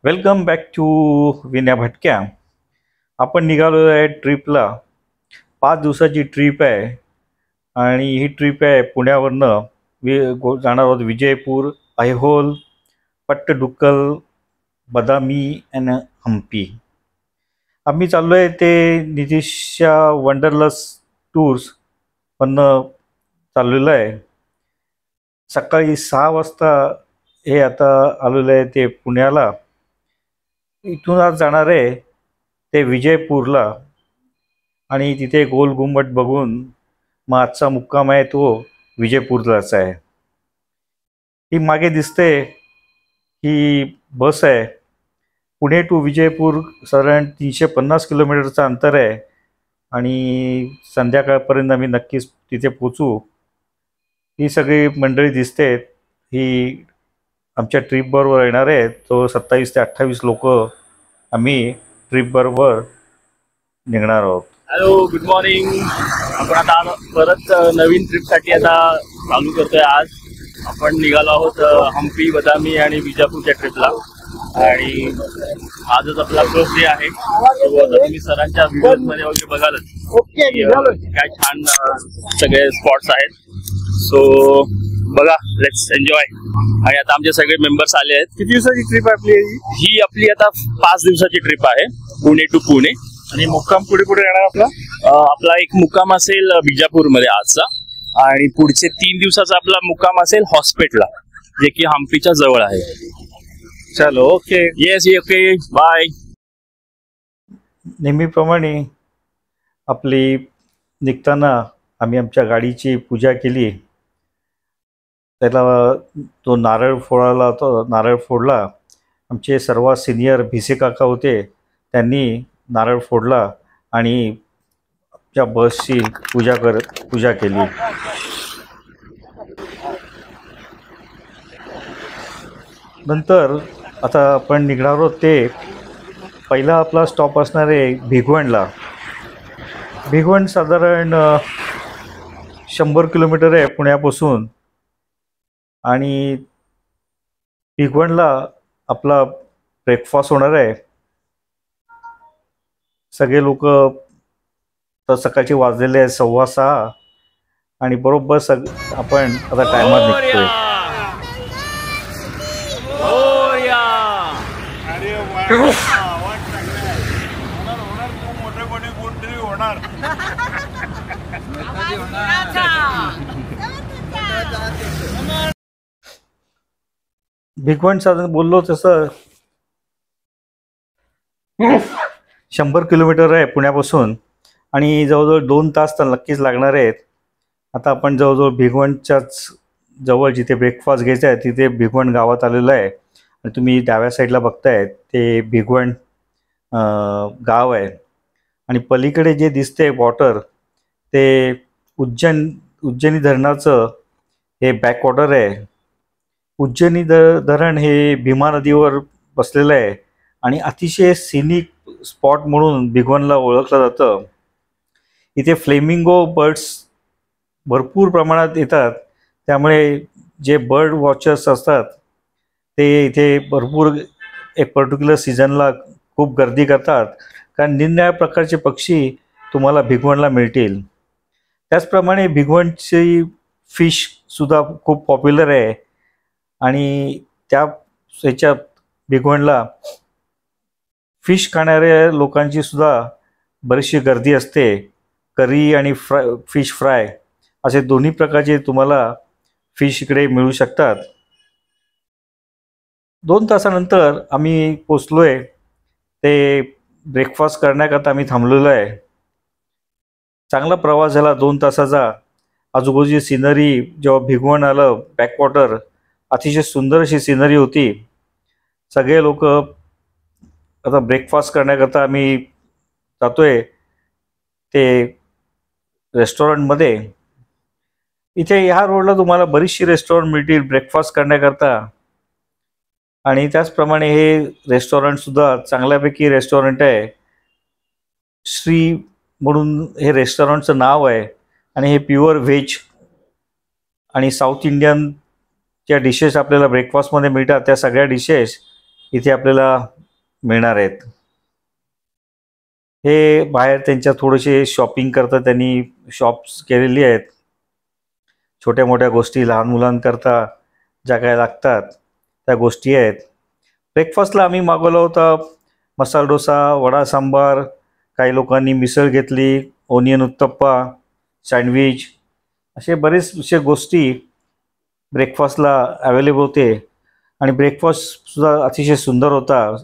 Welcome back to Vinya भटक्या. आपण निघालो आहे ट्रिपला. 5 दिवसाची ट्रिप आहे आणि ही ट्रिप आहे पुण्यावरनं जाणार आहोत विजयपूर, ऐहोल, पट्टडुक्कल, बदामी आणि हम्पी. आम्ही चाललो आहे ते नितीशच्या वंडरलस्ट टूर्स मधनं चाललेलं आहे. सकाळी 6 वाजता हे आता आलेलं आहे ते पुण्याला. इथून आज जाणार आहे ते विजयपूरला आणि तिथे गोल गुंबट बघून मग आजचा मुक्काम आहे तो विजयपूरलाच आहे. ही मागे दिसते ही बस आहे. पुणे टू विजयपूर साधारण 350 किलोमीटरचं अंतर आहे आणि संध्याकाळपर्यंत आम्ही नक्कीच तिथे पोचू. ही सगळी मंडळी दिसते ही आमच्या ट्रीपबरोबर येणार आहेत. तो 27 ते 28 लोक आम्ही ट्रीपबरोबर निघणार आहोत. Hello, good morning. आपण आता परत नवीन ट्रिपसाठी आता चालू करतोय. आज आपण निघालो आहोत हम्पी, बदामी आणि विजापूरच्या ट्रिपला आणि आजच आपला फर्स्ट डे आहे. आता तुम्ही सरांच्या व्हिडिओमध्ये वगैरे बघालच काय छान सगळे स्पॉट्स आहेत. सो बघा, लेट्स एन्जॉय. आणि आता आमचे सगळे मेंबर्स आले आहेत. किती दिवसाची ट्रिप आहे आपली? ही आपली आता 5 दिवसाची ट्रिप आहे, पुणे टू पुणे. आणि मुक्काम पुढे पुढे येणार आपला? आपला एक मुक्काम असेल विजापूरमध्ये आजचा आणि पुढचे 3 दिवसाचा आपला मुक्काम असेल हॉस्पिटलला, जे की हम्पीच्या जवळ आहे. चलो, ओके. Yes, okay, bye. नेहमीप्रमाणे आपली निघताना आम्ही आमच्या गाडीची पूजा केली. त्याला तो नारळ फोडायला होता, नारळ फोडला. आमचे सर्वात सिनियर भिसे काका होते, त्यांनी नारळ फोडला आणि आमच्या बसची पूजा केली. नंतर आता आपण निघणार आहोत ते पहिला आपला स्टॉप असणार आहे भिगवणला. भिगवण साधारण 100 किलोमीटर आहे पुण्यापासून आणि भिगवणला आपला ब्रेकफास्ट होणार आहे. सगळे लोक तर सकाळचे वाजलेले आहेत 6:15 आणि बरोबर आपण आता टायमात निघतोय. भिगवण साधारण बोललो तसं 100 किलोमीटर आहे पुण्यापासून आणि जवळजवळ 2 तास तर नक्कीच लागणार आहेत. आता आपण जवळजवळ भिगवणच्याच जवळ जिथे ब्रेकफास्ट घ्यायचा आहे तिथे भिगवण गावात आलेलं आहे आणि तुम्ही डाव्या साईडला बघताय ते भिगवण गाव आहे. आणि पलीकडे जे दिसते वॉटर ते उज्जैनी धरणाचं हे बॅकवॉटर आहे. उज्जैनी धरण हे भीमा नदीवर बसलेलं आहे आणि अतिशय सिनिक स्पॉट म्हणून भिगवणला ओळखलं जातं. इथे फ्लेमिंगो बर्ड्स भरपूर प्रमाणात येतात, त्यामुळे जे बर्ड वॉचर्स असतात ते इथे भरपूर एक पर्टिक्युलर सीझनला खूप गर्दी करतात, कारण निरनिराळ्या प्रकारचे पक्षी तुम्हाला भिगवणला मिळतील. त्याचप्रमाणे भिगवणची फिशसुद्धा खूप पॉप्युलर आहे आणि ह्याच्यात भिगवणला फिश खाणाऱ्या लोकांची सुद्धा बरीचशी गर्दी असते. करी आणि फिश फ्राय असे दोन्ही प्रकारचे तुम्हाला फिश इकडे मिळू शकतात. 2 तासानंतर आम्ही पोचलोय ते ब्रेकफास्ट करण्याकरता आम्ही थांबलेलो आहे. चांगला प्रवास झाला 2 तासाचा. आजूबाजूची सिनरी जेव्हा भिगवण आलं बॅकवॉटर, अतिशय सुंदर अशी सिनरी होती. सगळे लोक आता ब्रेकफास्ट करण्याकरता आम्ही जातोय ते रेस्टॉरंटमध्ये. इथे ह्या रोडला तुम्हाला बरीचशी रेस्टॉरंट मिळतील ब्रेकफास्ट करण्याकरता आणि त्याचप्रमाणे हे रेस्टॉरंटसुद्धा चांगल्यापैकी रेस्टॉरंट आहे. श्री म्हणून हे रेस्टॉरंटचं नाव आहे आणि हे प्युअर व्हेज आणि साऊथ इंडियन ज्या डिशेस आपल्याला ब्रेकफास्टमध्ये मिळतात त्या सगळ्या डिशेस इथे आपल्याला मिळणार आहेत. हे बाहेर त्यांच्या थोडेसे शॉपिंग करता त्यांनी शॉप्स केलेली आहेत. छोट्या मोठ्या गोष्टी लहान मुलांकरता ज्या काय लागतात त्या गोष्टी आहेत. ब्रेकफास्टला आम्ही मागवला होता मसाला डोसा, वडा सांबार, काही लोकांनी मिसळ घेतली, ओनियन उत्तप्पा, सँडविच, असे बरेचसे गोष्टी ब्रेकफास्टला अवेलेबल होते. आणि ब्रेकफास्टसुद्धा अतिशय सुंदर होता.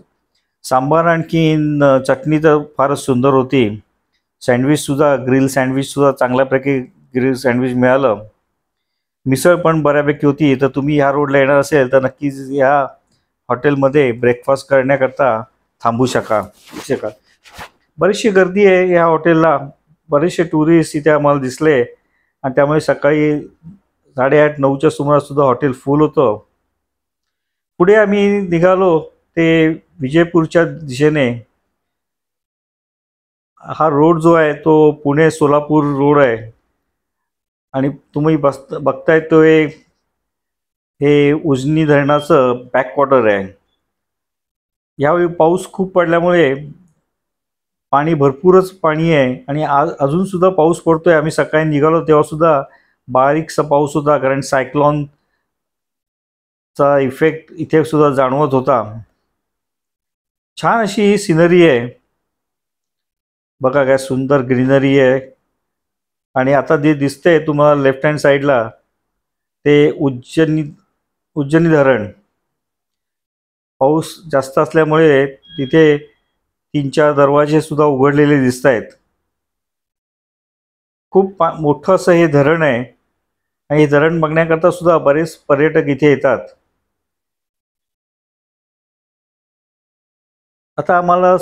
सांबार आणखीन चटणी तर फारच सुंदर होती. सँडविचसुद्धा ग्रिल सँडविचसुद्धा चांगल्यापैकी ग्रिल सँडविच मिळालं. मिसळ पण बऱ्यापैकी होती. तर तुम्ही ह्या रोडला येणार असेल तर नक्कीच ह्या हॉटेलमध्ये ब्रेकफास्ट करण्याकरता थांबू शकाल. बरीचशी गर्दी आहे ह्या हॉटेलला. बरेचसे टुरिस्ट इथे आम्हाला दिसले आणि त्यामुळे सकाळी 8:30-9च्या सुमाराससुद्धा हॉटेल फुल होतं. पुढे आम्ही निघालो ते विजयपूरच्या दिशेने. हा रोड जो आहे तो पुणे सोलापूर रोड आहे आणि तुम्ही बघताय तो हे उजनी धरणाचं बॅकवॉटर आहे. यावेळी पाऊस खूप पडल्यामुळे पाणी भरपूरच पाणी आहे आणि अजूनसुद्धा पाऊस पडतोय. आम्ही सकाळी निघालो तेव्हासुद्धा बारीकसा पाऊस होता, कारण सायक्लॉनचा इफेक्ट इथे सुद्धा जाणवत होता. छान अशी ही सिनरी आहे बघा, काय सुंदर ग्रीनरी आहे. आणि आता जे दिसतंय तुम्हाला लेफ्ट हँड साईडला ते उज्जनी धरण. पाऊस जास्त असल्यामुळे तिथे 3-4 दरवाजे सुद्धा उघडलेले दिसत आहेत. खूप मोठं असं हे धरण आहे आणि हे धरण बघण्याकरता सुद्धा बरेच पर्यटक इथे येतात. आता आम्हाला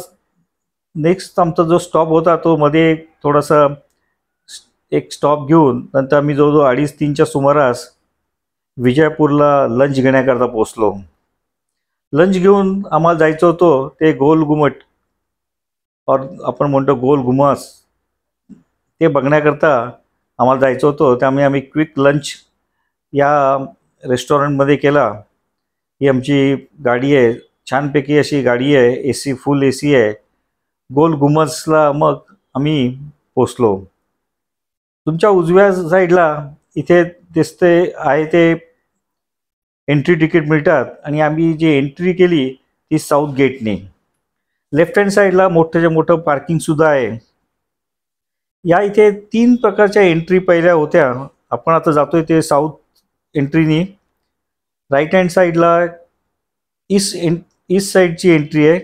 नेक्स्ट आमचा जो स्टॉप होता तो मध्ये थोडासा एक स्टॉप घेऊन नंतर आम्ही जवळजवळ 2:30-3च्या सुमारास विजयपूरला लंच घेण्याकरता पोचलो. लंच घेऊन आम्हाला जायचं होतं ते गोल घुमट, और आपण म्हणतो गोल घुमस, ते बघण्याकरता आम्हाला जायचं होतं. त्यामुळे आम्ही क्विक लंच या रेस्टॉरंटमध्ये केला. ही आमची गाडी आहे, छानपैकी अशी गाडी आहे, AC फुल AC आहे. गोल घुमसला मग आम्ही पोचलो. तुमच्या उजव्या साईडला इथे दिसते आहे ते एंट्री तिकीट मिळतात आणि आम्ही जी एंट्री केली ती साऊथ गेटने. लेफ्ट हँड साईडला मोठ्याच्या मोठं पार्किंगसुद्धा आहे. या इथे 3 प्रकारच्या एंट्री पहिल्या होत्या. आपण आता जातोय ते साऊथ एंट्रीनी. राईट हँड साईडला ईस्ट साईडची एंट्री आहे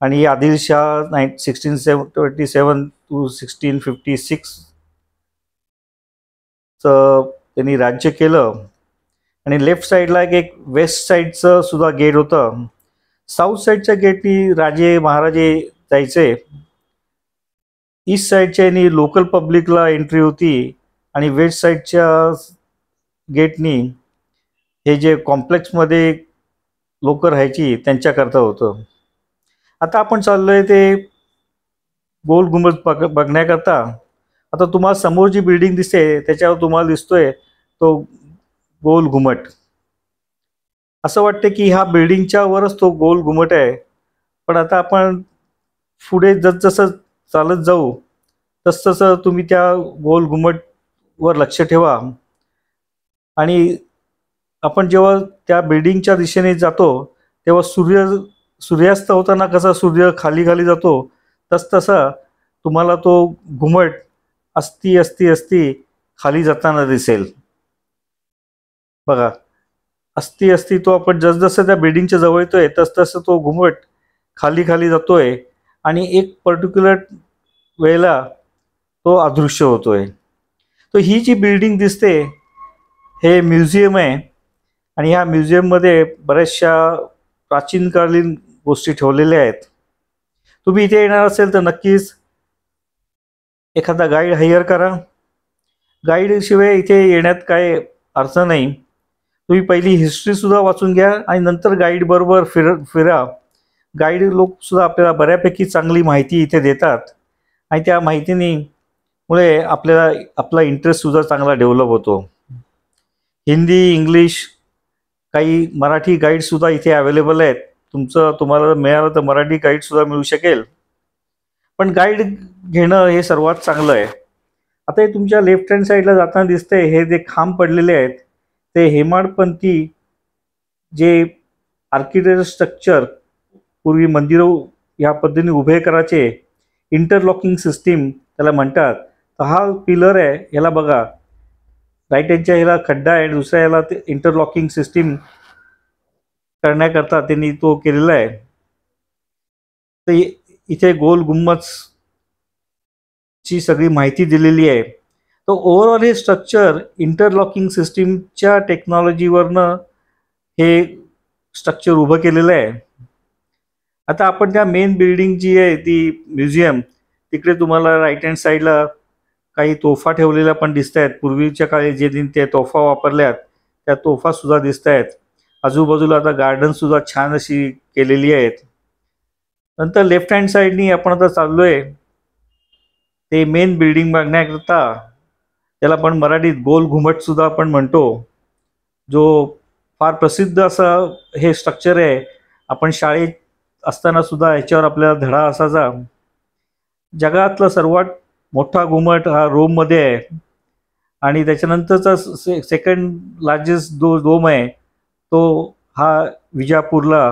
आणि आदिलशाह 1627 to 1656 त्यांनी राज्य केलं. आणि लेफ्ट साईडला एक वेस्ट साईडचं सुद्धा गेट होतं. साऊथ साईडच्या गेटनी राजे महाराजे जायचे. ईस्ट साईडच्या यांनी लोकल पब्लिकला एंट्री होती आणि वेस्ट साईडच्या गेटनी हे जे कॉम्प्लेक्समध्ये लोक राहायची त्यांच्याकरता होतं. आता आपण चाललोय ते गोल घुमट बघण्याकरता. आता तुम्हाला समोर जी बिल्डिंग दिसते त्याच्यावर तुम्हाला दिसतोय तो गोल घुमट. असं वाटतं की ह्या बिल्डिंगच्या वरच तो गोल घुमट आहे. पण आता आपण पुढे जसजसं चालत जाऊ तसतसं तुम्ही त्या गोल घुमटवर लक्ष ठेवा. आणि आपण जेव्हा त्या बिल्डिंगच्या दिशेने जातो तेव्हा सूर्यास्त होताना कसा सूर्य खाली खाली जातो तसतसा तुम्हाला तो घुमट अस्ती खाली जाताना दिसेल. बघा, अस्ती तो आपण जसजसं त्या बिल्डिंगच्या जवळ येतोय तसतसं तो घुमट खाली खाली जातोय आणि एक पर्टिक्युलर वेळेला तो अदृश्य होतोय. तो ही जी बिल्डिंग दिसते हे म्युझियम आहे आणि ह्या म्युझियममध्ये बऱ्याचशा प्राचीनकालीन गोष्टी ठेवलेल्या आहेत. तुम्ही इथे येणार असेल तर नक्कीच एखादा गाईड हायर करा. गाईडशिवाय इथे येण्यात काय अर्थ नाही. तुम्ही पहिली हिस्ट्रीसुद्धा वाचून घ्या आणि नंतर गाईडबरोबर फिरा. गाईड लोकसुद्धा आपल्याला बऱ्यापैकी चांगली माहिती इथे देतात आणि त्या माहितीने मुळे आपल्याला आपला इंटरेस्टसुद्धा चांगला डेव्हलप होतो. हिंदी, इंग्लिश, काही मराठी गाईडसुद्धा इथे अवेलेबल आहेत. तुम्हाला मिळालं तर मराठी गाईडसुद्धा मिळू शकेल. पण गाईड घेणं हे सर्वात चांगलं आहे. आता हे तुमच्या लेफ्ट हँड साईडला जाताना दिसतंय, हे जे खांब पडलेले आहेत ते हेमाडपंथी जे आर्किटेक्चर स्ट्रक्चर पूर्वी मंदिरं या पद्धतीने उभे करायचे, इंटरलॉकिंग सिस्टीम त्याला म्हणतात. तर हा पिलर आहे, याला बघा राईट हँडच्या ह्याला खड्डा आहे, दुसऱ्या ह्याला ते इंटरलॉकिंग सिस्टीम करण्याकरता त्यांनी तो केलेला आहे. तर इथे गोल गुंबज ची सगळी माहिती दिलेली आहे. तर ओव्हरऑल हे स्ट्रक्चर इंटरलॉकिंग सिस्टीमच्या टेक्नॉलॉजीवरनं हे स्ट्रक्चर उभं केलेलं आहे. आता आपण त्या मेन बिल्डिंग जी आहे ती म्युझियम, तिकडे तुम्हाला राईट हँड साईडला काही तोफा ठेवलेल्या पण दिसत आहेत. पूर्वीच्या काळी जे ते तोफा वापरल्यात त्या तोफासुद्धा दिसत आहेत. आजूबाजूला आता गार्डनसुद्धा छान अशी केलेली आहेत. नंतर लेफ्ट हँड साईडनी आपण आता चाललो आहे ते मेन बिल्डिंग बघण्याकरता. त्याला आपण मराठीत गोल घुमटसुद्धा आपण म्हणतो, जो फार प्रसिद्ध असं हे स्ट्रक्चर आहे. आपण शाळेत असताना सुद्धा याच्यावर आपल्याला धडा असायचा. जगातला सर्वात मोठा घुमट हा रोममध्ये आहे आणि त्याच्यानंतरचा सेकंड लार्जेस्ट डोम आहे तो हा विजापूरला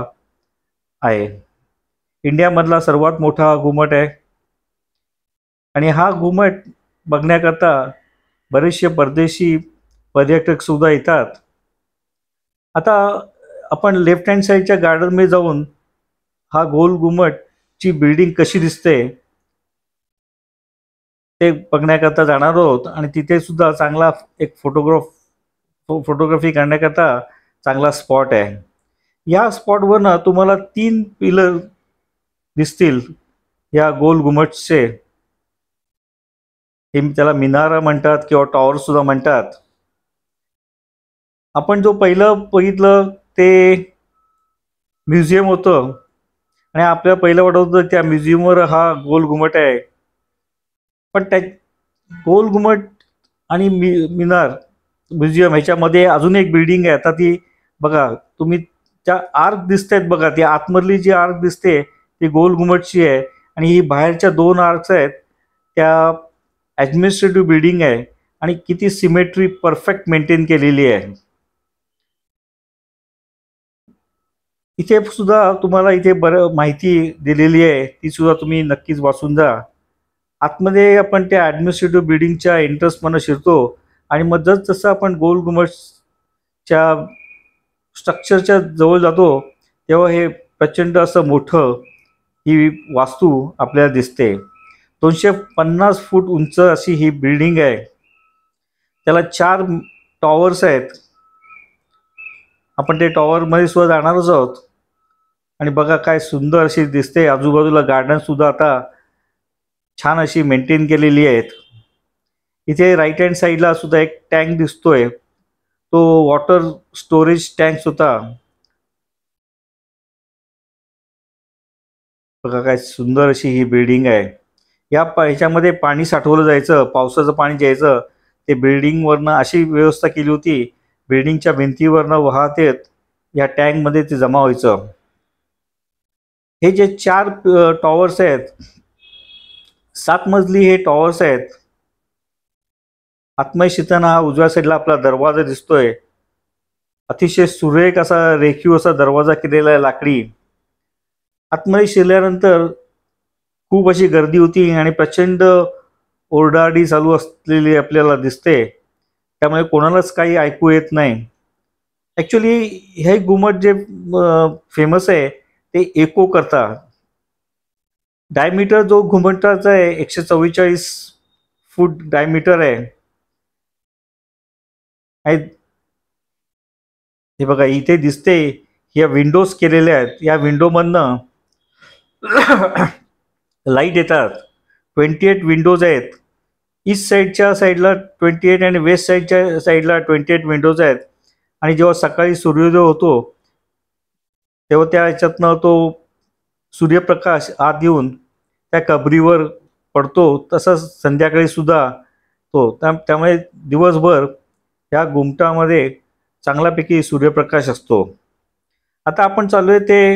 आहे. इंडियामधला सर्वात मोठा हा घुमट आहे आणि हा घुमट बघण्याकरता बरेचसे परदेशी पर्यटक सुद्धा येतात. आता आपण लेफ्ट हँड साईडच्या गार्डनमध्ये जाऊन हा गोल घुमटची बिल्डिंग कशी दिसते ते बघण्याकरता जाणार आहोत आणि तिथे सुद्धा चांगला एक फोटोग्राफी करण्याकरता चांगला स्पॉट आहे. या स्पॉटवरनं तुम्हाला 3 पिलर दिसतील या गोल घुमटचे. हे त्याला मिनारा म्हणतात किंवा टॉवर सुद्धा म्हणतात. आपण जो पहिलं बघितलं ते म्युझियम होतं आणि आपल्या पहिलं वाटत होतं त्या म्युझियमवर हा गोल घुमट आहे. पण त्या गोल घुमट आणि मिनार म्युझियम ह्याच्यामध्ये अजून एक बिल्डिंग आहे. आता ती बघा तुम्ही त्या आर्क दिसत आहेत बघा, ती आतमधली जी आर्क दिसते ती गोल घुमटची आहे आणि ही बाहेरच्या 2 आर्क्स आहेत त्या ॲडमिनिस्ट्रेटिव्ह बिल्डिंग आहे आणि किती सिमेट्री परफेक्ट मेंटेन केलेली आहे. इथे सुद्धा तुम्हाला इथे बरं माहिती दिलेली आहे, ती सुद्धा तुम्ही नक्कीच वाचून जा. आतमध्ये आपण त्या ॲडमिनिस्ट्रेटिव्ह बिल्डिंगच्या एंट्रन्समधून शिरतो आणि मग जसं आपण गोल घुमटच्या स्ट्रक्चरच्या जवळ जातो तेव्हा हे प्रचंड असं मोठं ही वास्तू आपल्याला दिसते. 250 फूट उंच अशी ही बिल्डिंग आहे. त्याला 4 टॉवर्स आहेत. आपण ते टॉवरमध्ये सुद्धा जाणारच आहोत आणि बघा काय सुंदर अशी दिसते. आजूबाजूला गार्डनसुद्धा आता छान अशी मेंटेन केलेली आहेत. इथे राईट हँड साईडला सुद्धा एक टँक दिसतोय, तो वॉटर स्टोरेज टँक होता. बघा काय सुंदर अशी ही बिल्डिंग आहे. ह्याच्यामध्ये पाणी साठवलं जायचं, पावसाचं पाणी जायचं ते बिल्डिंगवरनं अशी व्यवस्था केली होती, बिल्डिंगच्या भिंतीवरनं वाहत येत या टँकमध्ये ते जमा व्हायचं. हे जे 4 टॉवर्स आहेत, 7 मजली हे टॉवर्स आहेत. आतमध्ये शिरताना हा उजव्या साईडला आपला दरवाजा दिसतोय. अतिशय सुरेख असा रेखीव असा दरवाजा केलेला आहे लाकडी. आतमध्ये शिरल्यानंतर खूप अशी गर्दी होती आणि प्रचंड ओरडाआरडी चालू असलेली आपल्याला दिसते, त्यामुळे कोणालाच काही ऐकू येत नाही. ॲक्च्युली हे घुमट जे फेमस आहे ते एको करता. डायमीटर जो घुमटाचा आहे 144 फूट डायमीटर आहे. हे बघा इथे दिसते, ह्या विंडोज केलेल्या आहेत. या विंडोमधनं लाईट येतात. 28 विंडोज आहेत. ईस्ट साईडच्या साईडला 28 आणि वेस्ट साईडच्या साईडला 28 विंडोज आहेत. आणि जेव्हा सकाळी सूर्योदय होतो तेव्हा त्या ह्याच्यातनं तो सूर्यप्रकाश आत येऊन त्या कबरीवर पडतो. तसंच संध्याकाळी सुद्धा तो त्यामुळे दिवसभर ह्या घुमटामध्ये चांगल्यापैकी सूर्यप्रकाश असतो. आता आपण चालू आहे ते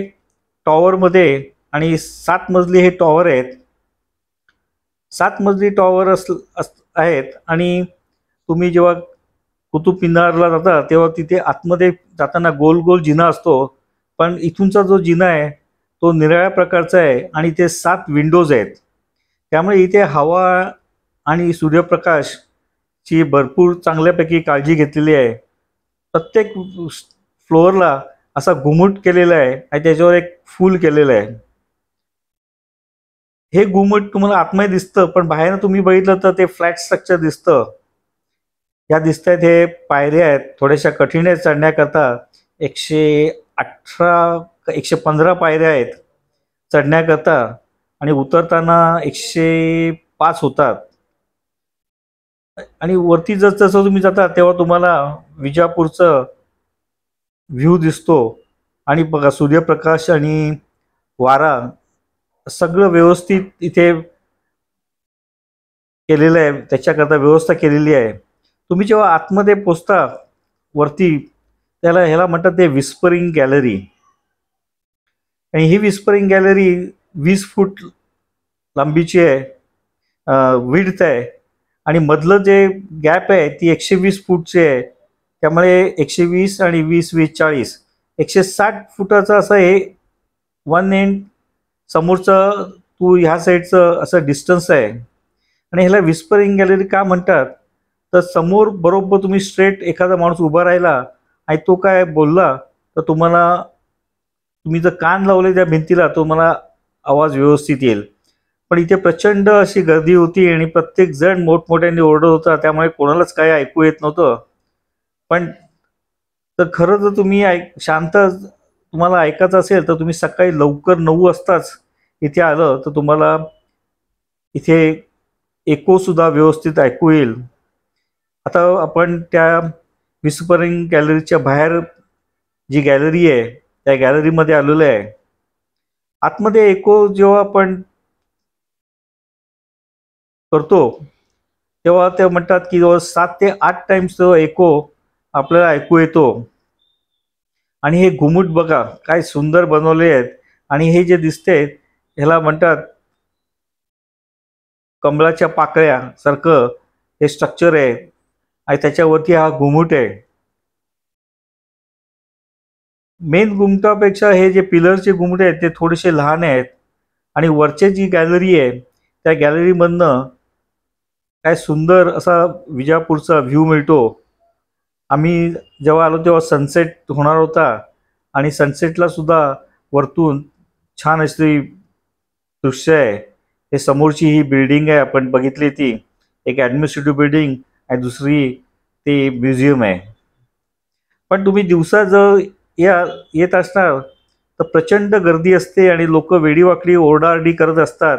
टॉवरमध्ये, आणि 7 मजली हे टॉवर आहेत. 7 मजली टॉवर आहेत. आणि तुम्ही जेव्हा कुतुब मिनारला जाता तेव्हा तिथे आतमध्ये जाताना गोल गोल जिना असतो, पण इथूनचा जो जिना आहे तो निराळ्या प्रकारचा आहे आणि ते 7 विंडोज आहेत. त्यामुळे इथे हवा आणि सूर्यप्रकाशची भरपूर चांगल्यापैकी काळजी घेतलेली आहे. प्रत्येक फ्लोअरला असा घुमट केलेला आहे आणि त्याच्यावर एक फूल केलेलं आहे. हे घुमट तुम्हाला आतमध्ये दिसतं, पण बाहेर तुम्ही बघितलं तर ते फ्लॅट स्ट्रक्चर दिसतं. या दिसत आहेत हे पायऱ्या आहेत, थोड्याशा कठीण आहेत चढण्याकरता. 115 पायऱ्या आहेत चढण्याकरता, आणि उतरताना 105 होतात. आणि वरती जसं तुम्ही जाता तेव्हा तुम्हाला विजापूरचं व्ह्यू दिसतो. आणि बघा, सूर्यप्रकाश आणि वारा सगळं व्यवस्थित इथे केलेलं आहे, त्याच्याकरता व्यवस्था केलेली आहे. तुम्ही जेव्हा आतमध्ये पोचता वरती, ह्याला म्हणतात ते विस्परिंग गॅलरी. आणि ही विस्परिंग गॅलरी 20 फूट लांबीची आहे, विड्थ आहे. आणि मधलं जे गॅप आहे ती 120 फूटची आहे. त्यामुळे 120 आणि 20 20 40 160 फुटाचं असं हे वन एंड समोरचं तू ह्या साईडचं असं डिस्टन्स आहे. आणि ह्याला विस्परिंग गॅलरी का म्हणतात, तर समोर बरोबर तुम्ही स्ट्रेट एखादा माणूस उभा राहिला आणि तो काय बोलला तर तुम्ही जर कान लावले त्या भिंतीला तुम्हाला आवाज व्यवस्थित येईल. पण इथे प्रचंड अशी गर्दी होती आणि प्रत्येक जण मोठमोठ्याने ओरडत होता, त्यामुळे कोणालाच काही ऐकू येत नव्हतं. पण तर खरं जर तुम्ही शांत तुम्हाला ऐकायचं असेल तर तुम्ही सकाळी लवकर 9 वाजताच इथे आलं तर तुम्हाला इथे एको सुद्धा व्यवस्थित ऐकू येईल. आता आपण त्या विस्परिंग गॅलरीच्या बाहेर जी गॅलरी आहे त्या गॅलरीमध्ये आलेलो आहे. आतमध्ये एको जेव्हा आपण करतो तेव्हा ते म्हणतात की 7 ते 8 टाइम्स एको आपल्याला ऐकू येतो. आणि हे घुमुट बघा काय सुंदर बनवले आहेत. आणि हे जे दिसते ह्याला म्हणतात कमळाच्या पाकळ्या सारखं हे स्ट्रक्चर आहे आणि त्याच्यावरती हा घुमुट आहे. मेन घुमटापेक्षा हे जे पिलरचे घुमट आहेत ते थोडेसे लहान आहेत. आणि वरचे जी गॅलरी आहे त्या गॅलरीमधनं काय सुंदर असा विजापूरचा व्ह्यू मिळतो. आम्ही जेव्हा आलो तेव्हा सनसेट होणार होता आणि सनसेटला सुद्धा वरतून छान अशी दृश्य आहे. हे समोरची ही बिल्डिंग आहे आपण बघितली ती एक ॲडमिनिस्ट्रेटिव्ह बिल्डिंग आणि दुसरी ती म्युझियम आहे. पण तुम्ही दिवसा जर येत असणार तर प्रचंड गर्दी असते आणि लोक वेडीवाकडी ओरडाआरडी करत असतात.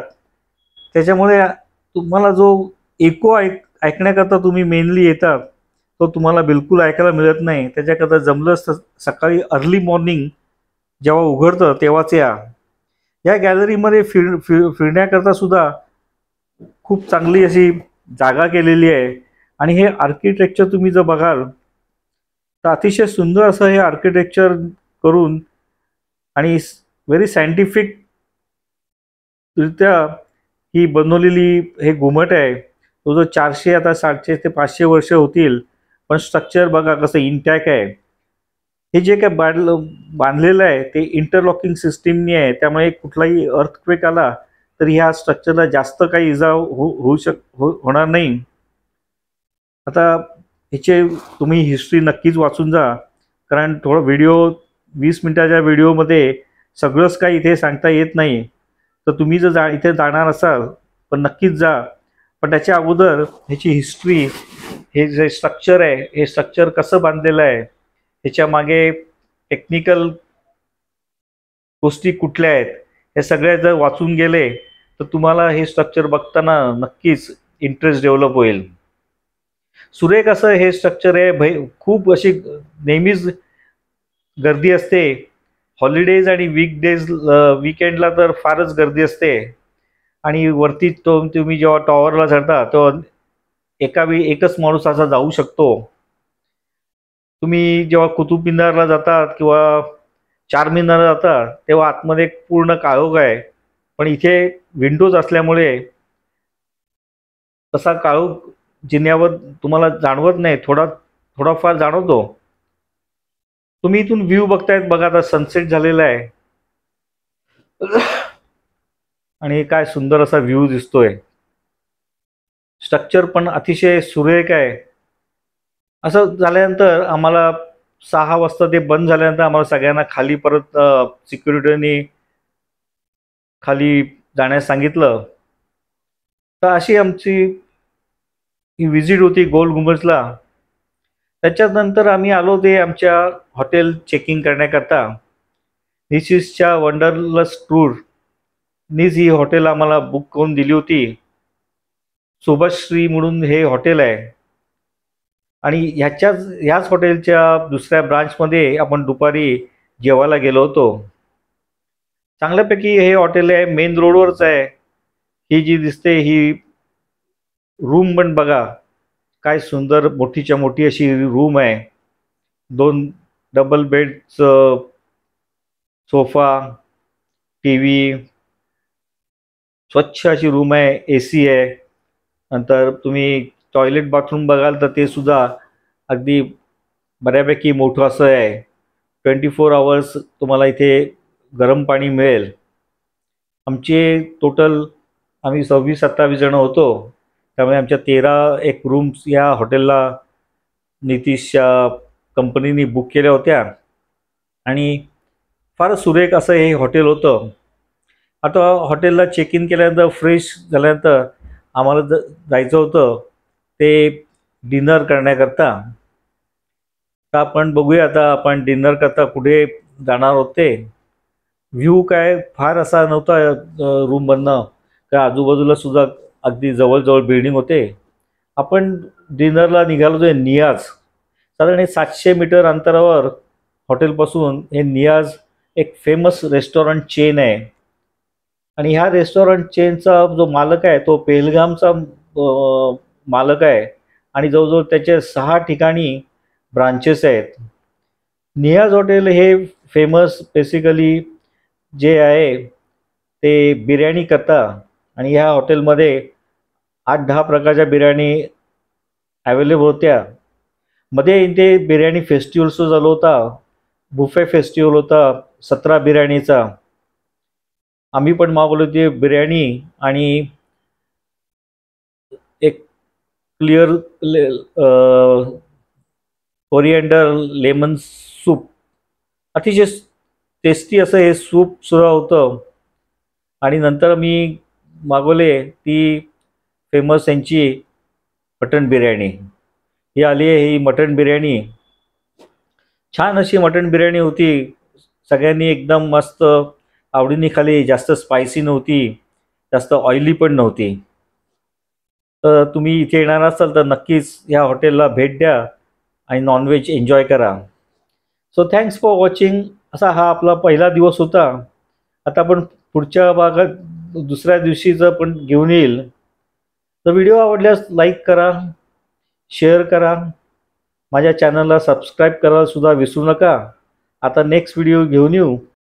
त्याच्यामुळे तुम्हाला जो एको ऐकण्याकरता तुम्ही मेनली येतात तो तुम्हाला बिलकुल ऐकायला मिळत नाही. त्याच्याकरता जमलं सकाळी अर्ली मॉर्निंग जेव्हा उघडतं तेव्हाच या गॅलरीमध्ये फिरण्याकरता सुद्धा खूप चांगली अशी जागा केलेली आहे. आणि हे आर्किटेक्चर तुम्ही जर बघाल तर अतिशय सुंदर असं हे आर्किटेक्चर करून आणि व्हेरी सायंटिफिक रित्या ही बनवलेली हे घुमट आहे. तो जो 400 आता 700 ते 500 वर्ष होतील, पण स्ट्रक्चर बघा कसं इंटॅक्ट आहे. हे जे काय बांधलेलं आहे ते इंटरलॉकिंग सिस्टीमनी आहे, त्यामुळे कुठलाही अर्थक्वेक आला तर ह्या स्ट्रक्चरला जास्त काही इजा होणार नाही. आता ह्याचे तुम्ही हिस्ट्री नक्कीच वाचून जा, कारण थोडं 20 मिनिटाच्या व्हिडिओमध्ये सगळंच काही इथे सांगता येत नाही. तर तुम्ही जर इथे जाणार असाल पण नक्कीच जा. पण त्याच्या अगोदर ह्याची हिस्ट्री, हे जे स्ट्रक्चर आहे हे स्ट्रक्चर कसं बांधलेलं आहे, ह्याच्या मागे टेक्निकल गोष्टी कुठल्या आहेत, हे सगळे जर वाचून गेले तर तुम्हाला हे स्ट्रक्चर बघताना नक्कीच इंटरेस्ट डेव्हलप होईल. सुरेख असं हे स्ट्रक्चर आहे. खूप अशी नेहमीच गर्दी असते. हॉलिडेज आणि वीकेंडला तर फारच गर्दी असते. आणि वरती तुम्ही जेव्हा टॉवरला चढता तेव्हा एकावेळी एकच माणूस असा जाऊ शकतो. तुम्ही जेव्हा कुतुब मिनारला जातात किंवा चारमिनार जाता तेव्हा आतमध्ये एक पूर्ण काळोख आहे, पण इथे विंडोज असल्यामुळे तसा काळोख जिन्यावर तुम्हाला जाणवत नाही, थोडाफार जाणवतो. तुम्ही इथून व्ह्यू बघतायत बघा, आता सनसेट झालेला आहे आणि काय सुंदर असा व्ह्यू दिसतोय. स्ट्रक्चर पण अतिशय सुरेख आहे. असं झाल्यानंतर आम्हाला 6 वाजता ते बंद झाल्यानंतर आम्हाला सगळ्यांना खाली परत सिक्युरिटीने खाली जाण्यास सांगितलं. तर अशी आमची ही विजिट होती गोल गुंबजला. त्याच्यानंतर आम्ही आलो ते आमच्या हॉटेल चेकिंग करण्याकरता. निशिसच्या वंडरलस्ट टूर नीच ही हॉटेल आम्हाला बुक करून दिली होती. शुभश्री म्हणून हे हॉटेल आहे आणि ह्याच हॉटेलच्या दुसऱ्या ब्रांचमध्ये आपण दुपारी जेवायला गेलो होतो. चांगल्यापैकी हे हॉटेल आहे, मेन रोडवरच आहे. ही जी दिसते ही रूम पण बघा, काय सुंदर मोठीच्या मोठी अशी रूम आहे. 2 डबल बेडचं सोफा, टी व्ही, स्वच्छ अशी रूम आहे, AC आहे. नंतर तुम्ही टॉयलेट बाथरूम बघाल तर ते सुद्धा अगदी बऱ्यापैकी मोठं असं आहे. 24 आवर्स तुम्हाला इथे गरम पाणी मिळेल. आमचे टोटल आम्ही 26-27 जण होतो, त्यामुळे आमच्या 13 एक रूम्स या हॉटेलला नितीशच्या कंपनीने बुक केल्या होत्या आणि फार सुरेख असं हे हॉटेल होतं. आता हॉटेलला चेक इन केल्यानंतर फ्रेश झाल्यानंतर आम्हाला जायचं होतं ते डिनर करण्याकरता. तर आपण बघूया आता आपण डिनर करता कुठे जाणार होते. व्ह्यू काय फार असा नव्हता रूममधनं, का आजूबाजूला सुद्धा अगदी जवळजवळ बिल्डिंग होते. आपण डिनरला निघालो होतो नियाज. साधारण 700 मीटर अंतरावर हॉटेलपासून हे नियाज एक फेमस रेस्टॉरंट चेन आहे आणि ह्या रेस्टॉरंट चेनचा जो मालक आहे तो पेहलगामचा मालक आहे आणि जवळजवळ त्याचे 6 ठिकाणी ब्रांचेस आहेत. नियाज हॉटेल हे फेमस बेसिकली जे आहे ते बिर्याणी करता आणि ह्या हॉटेलमध्ये 8-10 प्रकारच्या बिर्याणी अवेलेबल होत्या. मध्ये इथे बिर्याणी फेस्टिवल झाला होता, बुफे फेस्टिवल होता 17 बिर्याणीचा. आम्ही पण मागवली होती बिर्याणी आणि एक क्लिअर कोरिएंडर लेमन सूप. अतिशय टेस्टी असं हे सूप सुद्धा होतं. आणि नंतर मी मागवले ती फेमस यांची मटण बिर्याणी. ही आली आहे ही मटण बिर्याणी. छान अशी मटण बिर्याणी होती. सगळ्यांनी एकदम मस्त आवडीने खाली. जास्त स्पायसी नव्हती, जास्त ऑइली पण नव्हती. तर तुम्ही इथे येणार असाल तर नक्कीच ह्या हॉटेलला भेट द्या आणि नॉनव्हेज एन्जॉय करा. So thanks for watching. असा हा आपला पहिला दिवस होता. आता आपण पुढच्या भागात दुसऱ्या दिवशीचं पण घेऊन येईल. तर व्हिडिओ आवडल्यास लाईक करा, शेअर करा, माझ्या चॅनलला सबस्क्राईब करायला सुद्धा विसरू नका. आता नेक्स्ट व्हिडिओ घेऊन येऊ.